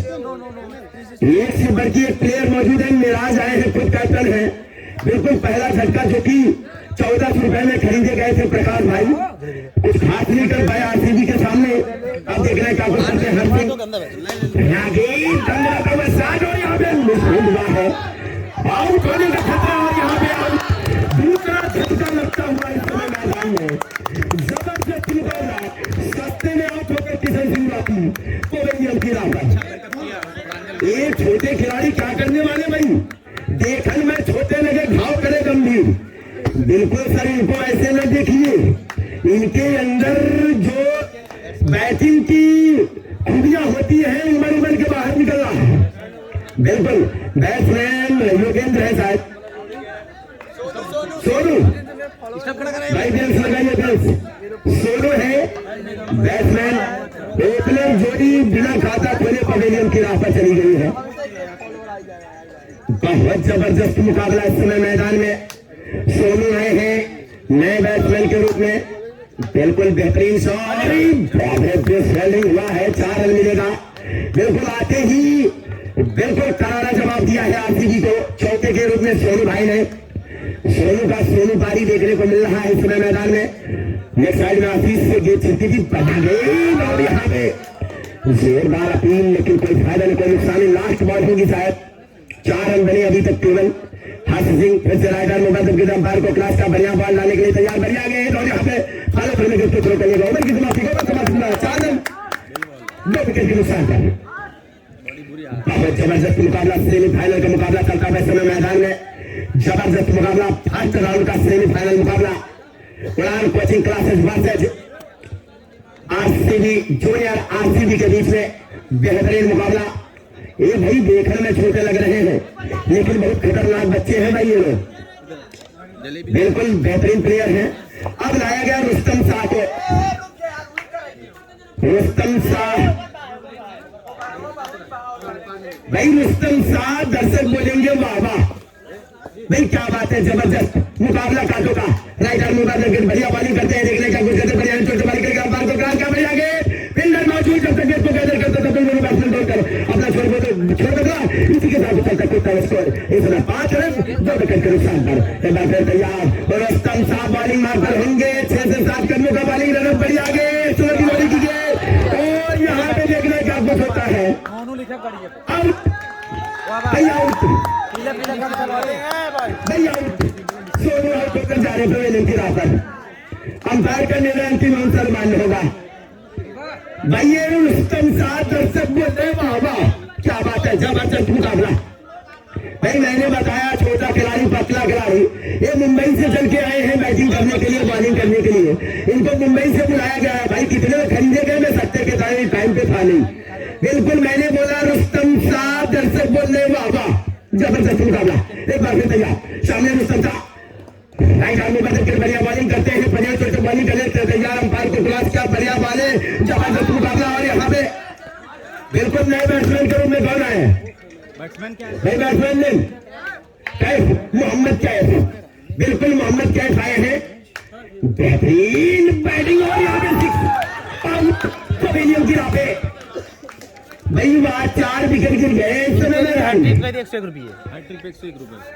एक से बढ़ के एक प्लेयर मौजूद है, मिराज आए हैं, खुद कैप्टन है। बिल्कुल पहला झटका जो कि 1400 रुपए में खरीदे गए थे प्रकाश भाई, कुछ खास नहीं कर पाए आरसीबी के सामने। अब देख रहे हैं क्या कुछ करते हैं हर सिंह और यहाँ पे मिसफील्ड हुआ है, आउट होने का खतरा। और यहाँ पे दूसरा झटका लगता हुआ इस समय मैदान में जबरदस्त मुकाबला, सस्ते में आउट होकर किशन सिंह बाकी पवेलियन की पर। ये छोटे खिलाड़ी क्या करने वाले भाई, देखन में छोटे लगे घाव करे गंभीर। बिल्कुल सर, इनको ऐसे न देखिए, इनके अंदर जो बैटिंग की खूबियां होती है उमड़ के बाहर निकल रहा है। बिल्कुल बैट्समैन योगेंद्र है शायद, सोनू भाई बेल्स लगाइए, बेल्स सोनू है बैट्समैन। ओपनर जोड़ी बिना खाता खोले पवेलियन की राह पर चली गई है। बहुत जबरदस्त मुकाबला इस समय मैदान में। सोनू आए हैं नए बैट्समैन के रूप में, बिल्कुल बेहतरीन शॉट, फील्डिंग हुआ है, 4 रन मिलेगा। बिल्कुल आते ही बिल्कुल करारा जवाब दिया है आरसीबी को चौके के रूप में सोनू भाई ने। सोनू का सोनू पारी देखने को मिल रहा है इस समय मैदान में। नेक्स्ट साइड में आशीष से गेंद छिड़की थी, बना गई और यहाँ पे जोरदार अपील, लेकिन कोई फायदा नहीं, कोई नुकसान नहीं। लास्ट बॉल होगी शायद, 4 रन बने अभी तक केवल। हर्ष सिंह फिर से राइडर मुकदम के अंपायर को क्लास का बढ़िया बॉल डालने के लिए तैयार, बढ़िया गए और यहाँ पे फॉलो करने के थ्रो करिएगा। ओवर की समाप्ति, 4 रन 2 विकेट के नुकसान पर। बहुत जबरदस्त मुकाबला, सेमीफाइनल का मुकाबला चलता है इस समय मैदान में। जबरदस्त मुकाबला, फर्स्ट राउंड का सेमीफाइनल मुकाबला, उड़ान coaching classes versus RCB junior RCB के बीच में बेहतरीन मुकाबला। ये भाई देखने में छोटे लग रहे हैं, लेकिन बहुत खतरनाक बच्चे हैं भाई ये लोग, बिल्कुल बेहतरीन प्लेयर हैं। अब लाया गया रुस्तम शाह को, रुस्तम शाह भाई, रुस्तम शाह दर्शक बोलेंगे वाह वाह भाई, क्या बात है, जबरदस्त मुकाबला काटो का। राइडर मुकाबला बढ़िया बॉलिंग करते हैं, देखने क्या कुछ करते, बढ़िया छोटे बॉलिंग करके अंपायर को क्लास का बढ़िया गए, फील्डर मौजूद जब तक गेंद को गैदर करते तब तक बैट्समैन दौड़ कर अपना छोड़ देगा। इसी के साथ चलता कूदता स्कोर इस समय 5 रन 2 विकेट के नुकसान पर। एक बार फिर तैयार रुस्तम शाह बॉलिंग मारकर होंगे, 6 से 7 करने का बॉलिंग, रन बढ़िया गए, सुबह की बॉलिंग की गए और यहाँ पे देखने क्या कुछ होता है। आउट भाई, आउट भाई, आउट। सोनू आउट होकर जा रहे पवेलियन की राह पर। अंपायर का निर्णय अंतिम अनुसार मान्य होगा। भाई ये रुस्तम शाह दर्शक बोलते वाह वाह, क्या बात है, जबरदस्त मुकाबला। भाई मैंने बताया छोटा खिलाड़ी पतला खिलाड़ी, ये मुंबई से चल के आए हैं बैटिंग करने के लिए, बॉलिंग करने के लिए। इनको मुंबई से बुलाया गया है भाई, कितने में खरीदे गए मैं सत्य के टाइम पे था नहीं। बिल्कुल मैंने बोला रुस्तम शाह दर्शक बोलने वाह वाह, जबरदस्त मुकाबला। एक बार फिर तैयार, सामने रुस्तम शाह राइट आर्म में बदल कर बढ़िया बॉलिंग करते हैं, बढ़िया छोटे बॉलिंग करने तैयार, अंपायर को क्लास क्या बढ़िया बॉले, जबरदस्त मुकाबला। और यहाँ पे बिल्कुल नए बैट्समैन के रूप में कौन आए हैं, नए बैट्समैन ने कैफ, मोहम्मद कैफ, बिल्कुल मोहम्मद कैफ आए हैं, बेहतरीन बैटिंग। और यहाँ पे 6 आउट पवेलियन की राह पे भाई, वहां 4 विकेट गिर गए इस समय में। 101 रुपये,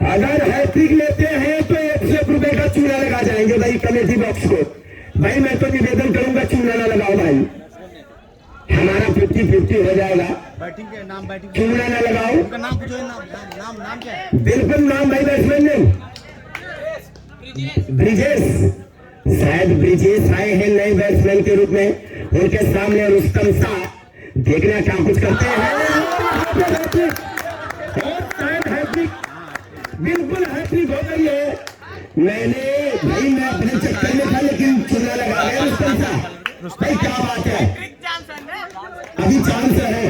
अगर हैट्रिक लेते हैं तो 101 रुपए का चूना लगा जाएंगे भाई कमेटी बॉक्स को। भाई मैं तो निवेदन करूंगा चूना ना लगाओ भाई, हमारा 50-50 हो जाएगा। बैटिंग के नाम, बैटिंग चूना ना लगाओ, उनका नाम पूछो, नाम क्या है? बिल्कुल नाम भाई बैट्समैन ने ब्रिजेश, शायद ब्रिजेश आए हैं नए बैट्समैन के रूप में। उनके सामने रुस्तम शाह, देखना क्या कुछ करते हैं। बिल्कुल हैट्रिक हो गई है। मैंने भाई मैं अपने चक्कर में था, लेकिन चुना लगा गया रुस्तम शाह भाई, क्या बात है, अभी चांस है।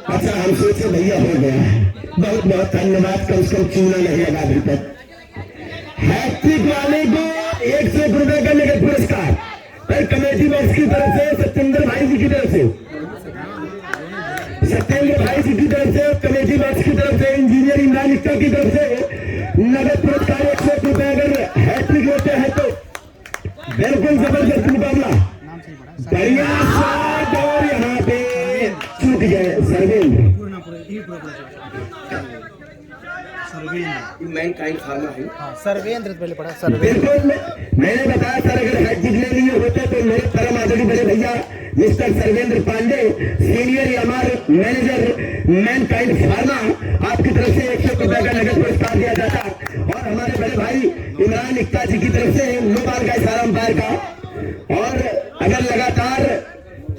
अच्छा हम सोचे भैया हो गया, बहुत बहुत धन्यवाद, कम से कम चूना नहीं लगा अभी तक। हैट्रिक वाले को 101 रुपए का नगद पुरस्कार भाई कमेटी बॉक्स की तरफ से, सत्येंद्र भाई जी की तरफ से सत्येंद्र भाई जी की तरफ से, कमेटी बॉक्स की तरफ से, इंजीनियर इमरान इक्का की तरफ से नगद पुरस्कार 100 रुपए। अगर हैट्रिक लेते हैं तो बिल्कुल जबरदस्त मुकाबला, बढ़िया शॉट और यहाँ पे चूक गए सर्वेंद्र। मैनकाइंड फार्मा है। सर्वेंद्र पहले पढ़ा बिल्कुल मैंने बताया सर, अगर हैट्रिक ले लिए होते तो मेरे परम आदरणीय बड़े भैया mister Sarvendra Pandey, senior MR manager Mankind Pharma, आपकी तरफ से 100 रुपए का नगद पुरस्कार दिया जाता। और हमारे बड़े भाई इमरान इक्का जी की तरफ से नो बॉल का इशारा अंपायर का। और अगर लगातार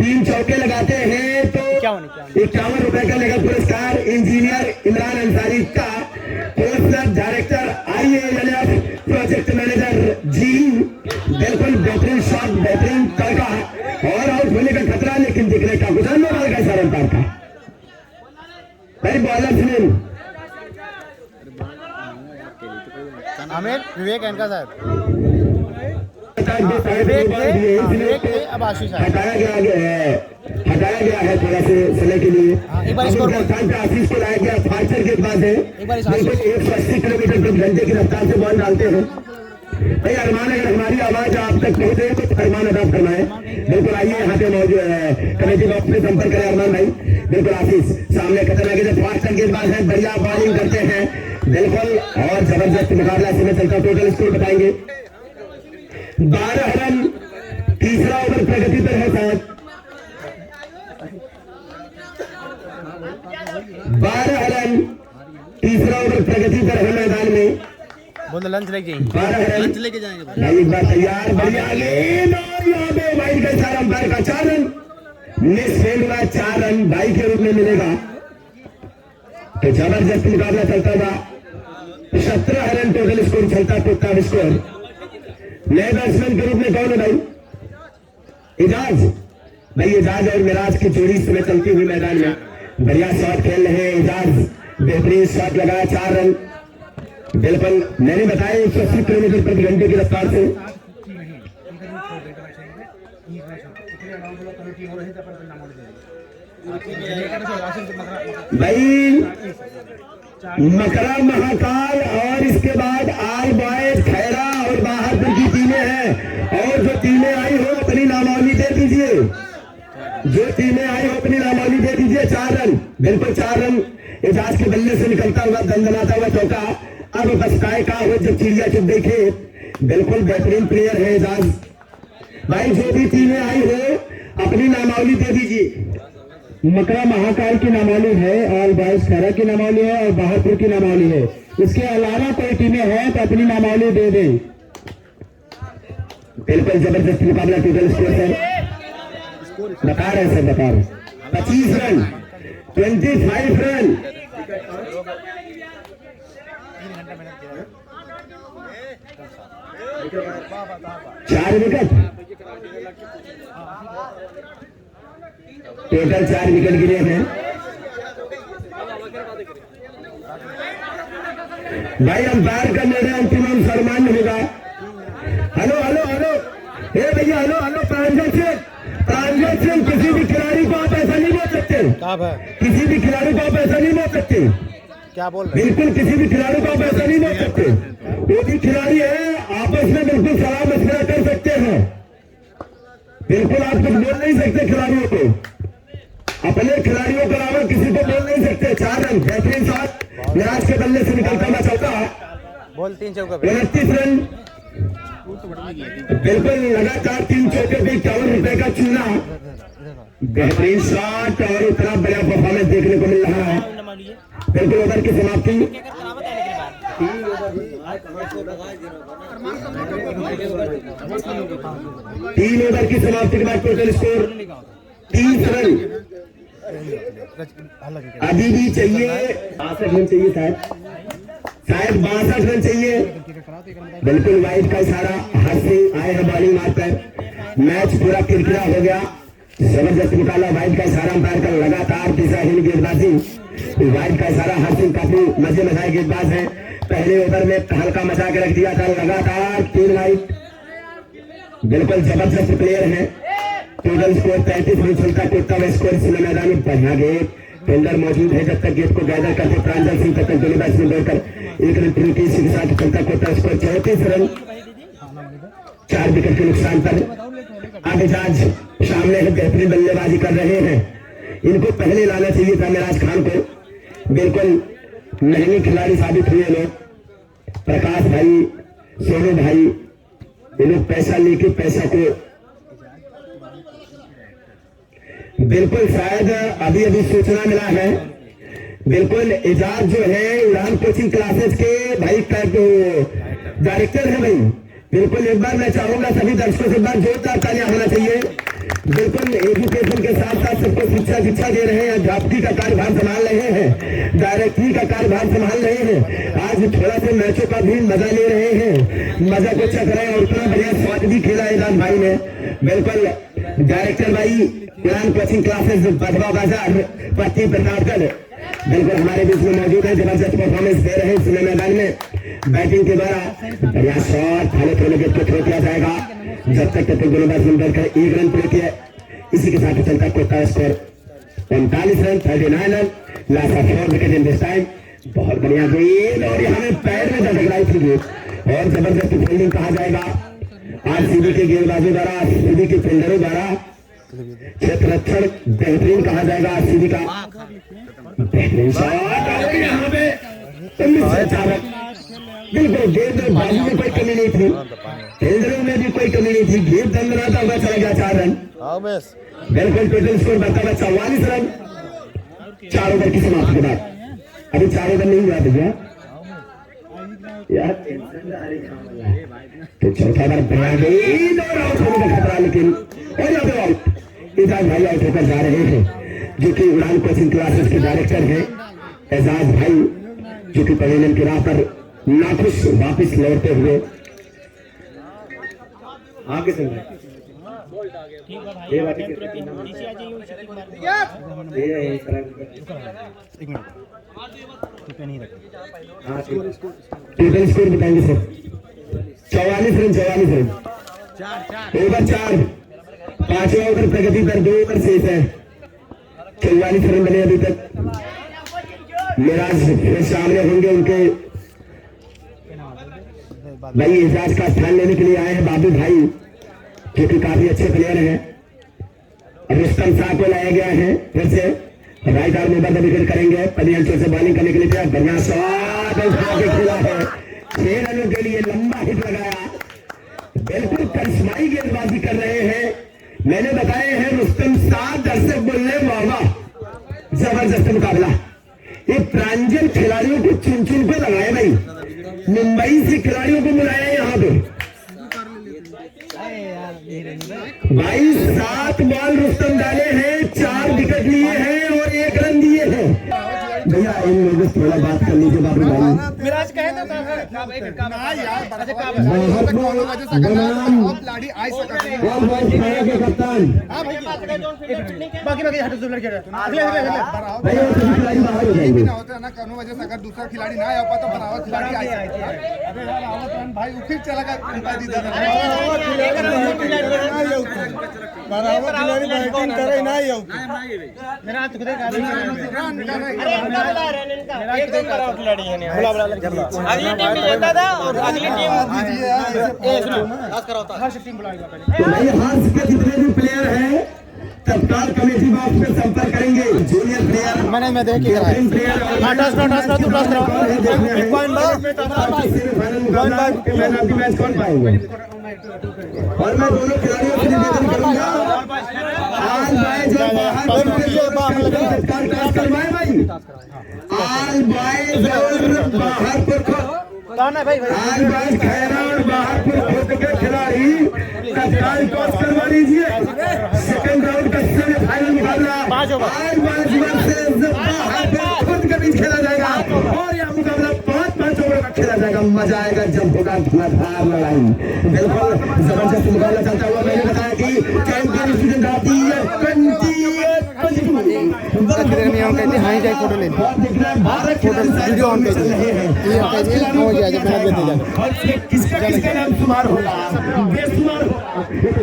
3 चौके लगाते हैं तो 51 रुपए का नगद पुरस्कार। इंजीनियर इमरान अंसारी का, poster director IALF project manager ji, बिल्कुल बेहतरीन शॉट, बेहतरीन तड़का और आउट होने का खतरा, लेकिन दिखने का कुछ नो बॉल का इशारा अंपायर का। भाई बॉलर सुनील आमिर विवेक एनका साहब, अब आशीष हटाया गया है थोड़ा से समय के लिए। एक बार स्कोर स्थान पे आशीष को लाया गया। फास्टर के बाद है एक बार 180 किलोमीटर प्रति घंटे की रफ्तार से बॉल डालते हैं। भाई अरमान, अगर हमारी आवाज आप तक पहुंचे तो अरमान अदा फरमाए। बिल्कुल आइए, यहाँ पे मौजूद कमेटी बॉक्स में संपर्क करें अरमान भाई। बिल्कुल आशीष सामने खतरनाक है, फास्टर गेंदबाज है, बढ़िया बॉलिंग करते हैं बिल्कुल, और जबरदस्त मुकाबला इसमें चलता। टोटल स्कोर बताएंगे 12 रन, तीसरा ओवर प्रगति पर है साहब। 12 रन, तीसरा ओवर प्रगति पर है मैदान में। बोल लंच लेके जाएंगे, 12 रन लंच लेके जाएंगे भाई, एक बार तैयार, बढ़िया गेंद और यहाँ पे वाइड का इशारा अंपायर का। 4 रन मिस फील्ड हुआ, 4 रन बाई के रूप में मिलेगा। तो जबरदस्त मुकाबला चलता हुआ 17 रन टोटल स्कोर चलता, टोटल स्कोर। नए बैट्समैन के रूप में कौन है भाई? एजाज भाई, एजाज और मिराज की जोड़ी इसमें चलती हुई मैदान में बढ़िया शॉट खेल रहे हैं। एजाज बेहतरीन शॉट लगाया, 4 रन। बिल्कुल मैंने बताया 180 किलोमीटर प्रति घंटे की रफ्तार से। भाई मकरा महाकाल और इसके बाद आल बॉयज, खैरा और बहादुर की टीमें हैं। और जो टीमें आई हो अपनी नामावली दे दीजिए, जो टीमें आई हो अपनी नामावली दे दीजिए। 4 रन, बिल्कुल 4 रन एजाज के बल्ले से निकलता हुआ, दंदनाता हुआ चौका। अब पछताए का हो जब चिड़िया चुप देखे। बिल्कुल बेहतरीन प्लेयर है एजाज भाई। जो भी टीमें आई हो अपनी नामावली दे दीजिए। मकरा महाकाल की नामावली है, ऑल बॉयज खैरा की नामावली है और बहादुर की नामावली है। इसके अलावा कोई टीमें हैं तो अपनी नामावली दे दें। बिल्कुल जबरदस्त मुकाबला। टोटल स्कोर सर बता रहे सर, बता रहे 25 run, 25 run. 4 wicket, total 4 wicket गिरे हैं भाई। अंपायर का निर्णय अंतिम सम्मान होगा। हेलो हेलो हेलो, हे भैया, हेलो हेलो, प्रांजल सिंह, किसी भी खिलाड़ी को आप ऐसा नहीं बोल सकते। किसी भी खिलाड़ी को आप ऐसा नहीं बोल सकते। क्या बोल रहे? बिल्कुल किसी भी खिलाड़ी को आप ऐसा नहीं बोल सकते। वो भी खिलाड़ी है, आपस में बिल्कुल सलाह मशवरा कर सकते हैं। बिल्कुल आप कुछ बोल नहीं सकते खिलाड़ियों को, अपने खिलाड़ियों के अलावा किसी को बोल नहीं सकते। 4 रन, बेहतरीन शॉट, मिराज के बल्ले से निकलता हुआ चौका। बोल 3 चौका, 29 रन। बिल्कुल लगातार 3 चौके पे 51 रुपए का चूना। बेहतरीन शॉट और इतना बड़ा परफॉर्मेंस देखने को मिल रहा है। बिल्कुल ओवर की समाप्ति। 3 ओवर की समाप्ति के बाद टोटल स्कोर 30 रन। अभी भी चाहिए 62 रन चाहिए, शायद 62 रन चाहिए। बिल्कुल वाइड का इशारा, हाथ से आए हैं बॉलिंग मारकर। मैच पूरा किरकिरा हो गया, जबरदस्त निकाला। वाइड का इशारा अंपायर का, लगातार दिशाहीन गेंदबाजी। वाइड का इशारा, हर सिंह काफी मजे में आए गेंदबाज है। पहले ओवर में हल्का मचा के रख दिया था, लगातार 3 वाइड। बिल्कुल जबरदस्त प्लेयर है। टोटल स्कोर 33 रन चलता, टोटल स्कोर इस मैदान में बढ़ा गए। फील्डर मौजूद है। जब तक गेट को गैदर करते प्रांजल सिंह तब तक दोनों बैट्समैन दौड़कर एक रन पूरी के साथ चलता कोटा स्कोर 34 रन 4 विकेट के नुकसान पर। अब एजाज सामने है, बेहतरीन बल्लेबाजी कर रहे हैं। इनको पहले लाना चाहिए था मिराज खान को। बिल्कुल महंगे खिलाड़ी साबित हुए लोग, प्रकाश भाई, सोनू भाई, ये लोग पैसा लेके पैसा को बिल्कुल शायद अभी अभी सूचना मिला है। बिल्कुल एजाज जो है उड़ान कोचिंग क्लासेस के भाई का जो डायरेक्टर है भाई, बिल्कुल एक बार मैं चाहूंगा सभी दर्शकों से एक बार जोरदार तालियां होना चाहिए। बिल्कुल एजुकेशन के साथ साथ सबको शिक्षा दे रहे हैं, अध्यापकी का कार्यभार संभाल रहे हैं, डायरेक्टरी का कार्यभार संभाल रहे हैं। आज थोड़ा से मैचों का भी मजा ले रहे हैं, मजा को चख रहे हैं और इतना बढ़िया शॉट भी खेला एजाज भाई ने। बिल्कुल डायरेक्टर भाई उड़ान कोचिंग क्लासेस बधवा बाजार पट्टी प्रतापगढ़ बिल्कुल हमारे बीच में मौजूद है, जबरदस्त परफॉर्मेंस दे रहे हैं खुले मैदान में। बैटिंग के द्वारा बढ़िया शॉट थाने थोड़े गेट को थ्रो किया जाएगा। जब तक दोनों बैट्समैन दौड़कर 1 रन पूरे किए, इसी के साथ चलता Kota score 39 run 39 run last of 4 wicket in this time. बहुत बढ़िया गेंद और यहाँ में पैर में टकराई थी गेंद और जबरदस्त फील्डिंग कहा जाएगा आरसीबी के गेंदबाजों द्वारा, आरसीबी के फील्डरों द्वारा। क्षेत्र रक्षण बेहतरीन कहा जाएगा आरसीबी का। बेहतरीन शॉट और यहाँ पे बिल्कुल गेंदबाजी में कोई कमी नहीं थी, फील्डरों में भी कोई कमी नहीं थी। गेंद दंड रहा था, वह चला गया 4 रन। बिल्कुल टोटल स्कोर बनता है 44 रन 4 ओवर की समाप्ति के बाद। अभी 4 ओवर नहीं हुआ भैया यार, तो चौथा बार बना गई और आउट होने का खतरा, लेकिन और यहाँ पे आउट एजाज भाई आउट होकर जा रहे हैं, जो कि उड़ान कोचिंग क्लासेस के डायरेक्टर हैं एजाज भाई, जो कि पवेलियन की राह पर नाखुश वापिस लौटते हुए आगे चल रहे हैं। टोटल स्कोर बताएंगे सर 44 रन 44 रन ओवर 4 5वें ओवर प्रगति पर 2 ओवर शेष है। 44 रन बने अभी तक। मिराज फिर सामने होंगे, उनके भाई एजाज का स्थान लेने के लिए आए हैं बाबू भाई, जो कि काफी अच्छे प्लेयर हैं। रुस्तम शाह को लाया गया है फिर से, right arm over the wicket करेंगे। पलियंचों से बॉलिंग करने के लिए बढ़िया शॉट खेला है, 6 रनों के लिए लंबा हिट लगाया। बिल्कुल करिश्माई गेंदबाजी कर रहे हैं। मैंने बताया है रुस्तम शाह, दर्शक बोलने वाह जबरदस्त मुकाबला। ये प्रांजल खिलाड़ियों को चुन चुन कर लगाए भाई, मुंबई से खिलाड़ियों को बुलाया यहाँ पे भाई। 7 बॉल रुस्तम डाले हैं, 4 विकेट लिए हैं और 1 रन दिए हैं। भैया इन लोगों से थोड़ा बात कर लीजिए बाबू भाई। मिराज कहे तो के कप्तान बाकी हटो लड़के बाहर हो जाएंगे ना कौनो वजह से अगर दूसरा खिलाड़ी ना आ पाता तो बनावट खिलाड़ी भाई फिर चला अगली टीम भी जीता था और अगली टीम जितने भी प्लेयर हैं तत्काल कमेटी बॉक्स में संपर्क करेंगे। जूनियर प्लेयर मैं देख के मैच कौन पाएंगे और मैं दोनों खिलाड़ियों से निवेदन करूंगा आज भाई जो करवाए भाई आज बाहर आज भाई खैरा और बाहरपुर खुद के खिलाड़ी तत्काल टॉस करवा लीजिए। सेकंड राउंड का सेमीफाइनल मुकाबला आज बाहरपुर खुद के बीच खेला जाएगा और यह मुकाबला 5-5 ओवर का खेला जाएगा। मजा आएगा जब होगा धुआंधार लड़ाई। बिल्कुल जबरदस्त मुकाबला चलता हुआ। मैंने बताया कि चैंपियन आती है 20 कहते हाँ जाए फोटो ले वीडियो ऑन कर किसका नाम शुमार होगा बेशुमार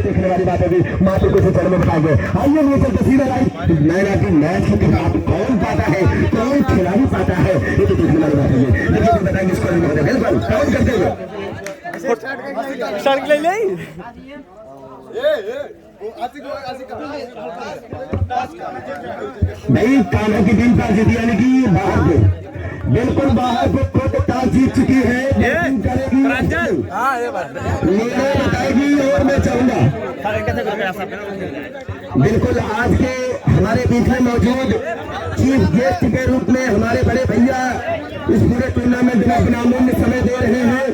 देखने वाली बात होगी मात्र कुछ चरण में बताएंगे। आइए मुझे तस्वीर आई मैंने की मैच के खिलाफ कौन पाता है कौन खिलाड़ी पाता है ये तो देखने वाली बात होगी। देखिए बताएंगे इसको बिल्कुल कौन करते हुए सड़क ले ले नहीं कान्हा की टीम का जीत यानी कि बाहर को बिल्कुल बाहर को खुद टॉस जीत चुकी है बताएगी और मैं चाहूंगा बिल्कुल आज के हमारे बीच में मौजूद चीफ गेस्ट के रूप में हमारे बड़े भैया इस पूरे टूर्नामेंट में अपना अमूल्य समय दे रहे हैं।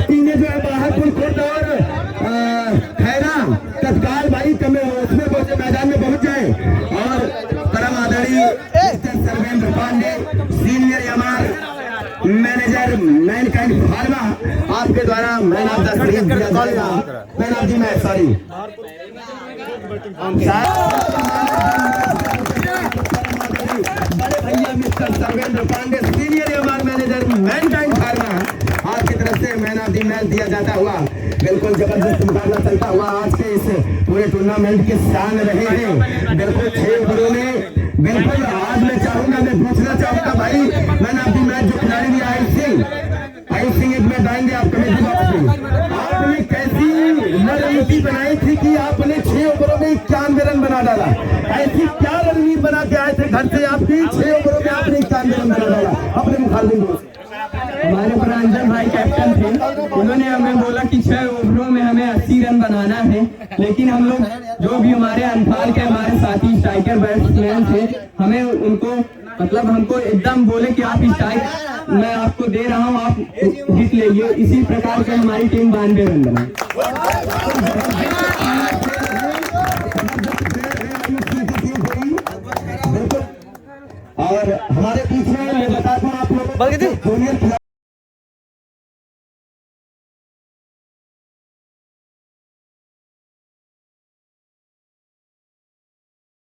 टीमें जो है बाहर खुद और खैरा तत्काल भाई कम उसमें पहुंचे मैदान में पहुंच जाए और परम आदरणीय Sarvendra Pandey senior MR manager Mankind Pharma आपके द्वारा मैन ऑफ द सीरीज दिया जाएगा man of the match sorry बड़े भैया mister Sarvendra Pandey senior MR manager Mankind Pharma आपकी तरफ से मैन ऑफ द मैच दिया जाता हुआ बिल्कुल जबरदस्त मुकाबला चलता हुआ आज के इस पूरे टूर्नामेंट के शान रहे हैं। बिल्कुल 6 ओवरों में बिल्कुल आज मैं चाहूंगा मैं पूछना चाहूंगा भाई मैन ऑफ द मैच जो खिलाड़ी भी आई सिंह एक में जाएंगे आप कमेटी बॉक्स में आपने कैसी रणनीति बनाई थी कि आपने 6 ओवरों में 91 रन बना डाला। ऐसी क्या रणनीति बना के आए थे घर से आपकी 6 ओवरों में आपने 91 रन बना डाला अपने मुखालिफिन को। हमारे प्रांजल भाई कैप्टन थे उन्होंने हमें बोला कि 6 ओवरों में हमें 80 रन बनाना है लेकिन हम लोग जो भी हमारे अनफाल के हमारे साथी स्ट्राइकर बैट्समैन थे हमें उनको मतलब हमको एकदम बोले कि आप स्ट्राइक मैं आपको दे रहा हूं आप जीत लीजिए। इसी प्रकार से हमारी टीम 92 रन बनाई। और हमारे बीच में मैं बता दूं आप लोग